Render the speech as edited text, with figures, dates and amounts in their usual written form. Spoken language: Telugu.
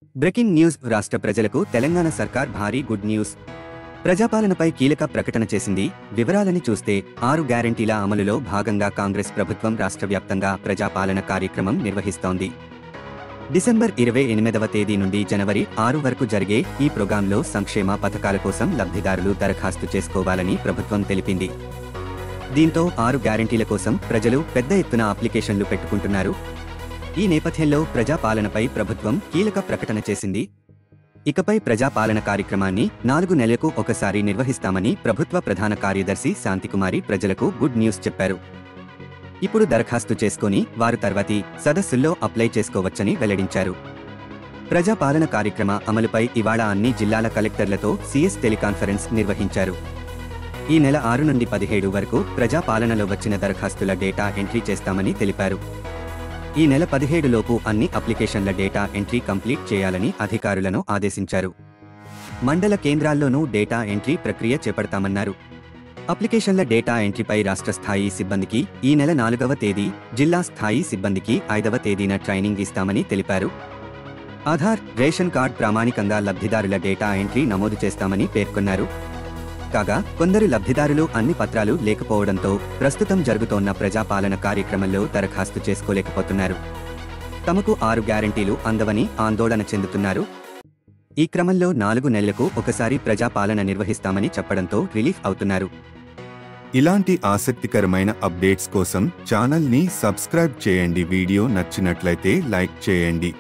బ్రేకింగ్ న్యూస్ రాష్ట్ర ప్రజలకు తెలంగాణ సర్కార్ భారీ గుడ్ న్యూస్. ప్రజాపాలనపై కీలక ప్రకటన చేసింది. వివరాలని చూస్తే 6 గ్యారంటీల అమలులో భాగంగా కాంగ్రెస్ ప్రభుత్వం రాష్ట్ర వ్యాప్తంగా ప్రజాపాలన కార్యక్రమం నిర్వహిస్తోంది. డిసెంబర్ 28వ తేదీ నుండి జనవరి 6 వరకు జరిగే ఈ ప్రోగ్రాంలో సంక్షేమ పథకాల కోసం లబ్ధిదారులు దరఖాస్తు చేసుకోవాలని ప్రభుత్వం తెలిపింది. దీంతో 6 గ్యారంటీల కోసం ప్రజలు పెద్ద ఎత్తున అప్లికేషన్లు పెట్టుకుంటున్నారు. ఈ నేపథ్యంలో ప్రజాపాలనపై ప్రభుత్వం కీలక ప్రకటన చేసింది. ఇకపై ప్రజాపాలన కార్యక్రమాన్ని 4 నెలలకు ఒకసారి నిర్వహిస్తామని ప్రభుత్వ ప్రధాన కార్యదర్శి శాంతికుమారి ప్రజలకు గుడ్ న్యూస్ చెప్పారు. ఇప్పుడు దరఖాస్తు చేసుకుని వారు తర్వాతి సదస్సుల్లో అప్లై చేసుకోవచ్చని వెల్లడించారు. ప్రజాపాలన కార్యక్రమ అమలుపై ఇవాళ అన్ని జిల్లాల కలెక్టర్లతో సీఎస్ టెలికాన్ఫరెన్స్ నిర్వహించారు. ఈ నెల 6 నుండి 17 వరకు ప్రజాపాలనలో వచ్చిన దరఖాస్తుల డేటా ఎంట్రీ చేస్తామని తెలిపారు. ఈ నెల 17 లోపు అన్ని అప్లికేషన్ల డేటా ఎంట్రీ కంప్లీట్ చేయాలని అధికారులను ఆదేశించారు. మండల కేంద్రాల్లోనూ డేటా ఎంట్రీ ప్రక్రియ చేపడతామన్నారు. అప్లికేషన్ల డేటా ఎంట్రీపై రాష్ట్ర స్థాయి సిబ్బందికి ఈ నెల 4వ తేదీ, జిల్లా స్థాయి సిబ్బందికి 5వ తేదీన ట్రైనింగ్ ఇస్తామని తెలిపారు. ఆధార్, రేషన్ కార్డ్ ప్రామాణికంగా లబ్ధిదారుల డేటా ఎంట్రీ నమోదు చేస్తామని పేర్కొన్నారు. కాగా కొందరు లబ్ధిదారులు అన్ని పత్రాలు లేకపోవడంతో ప్రస్తుతం జరుగుతోన్న ప్రజాపాలన కార్యక్రమంలో దరఖాస్తు చేసుకోలేకపోతున్నారు. తమకు 6 గ్యారంటీలు అందవని ఆందోళన చెందుతున్నారు. ఈ క్రమంలో 4 నెలలకు ఒకసారి ప్రజాపాలన నిర్వహిస్తామని చెప్పడంతో రిలీఫ్ అవుతున్నారు. ఇలాంటి ఆసక్తికరమైన అప్డేట్స్ కోసం ఛానల్ని సబ్స్క్రైబ్ చేయండి. వీడియో నచ్చినట్లయితే లైక్ చేయండి.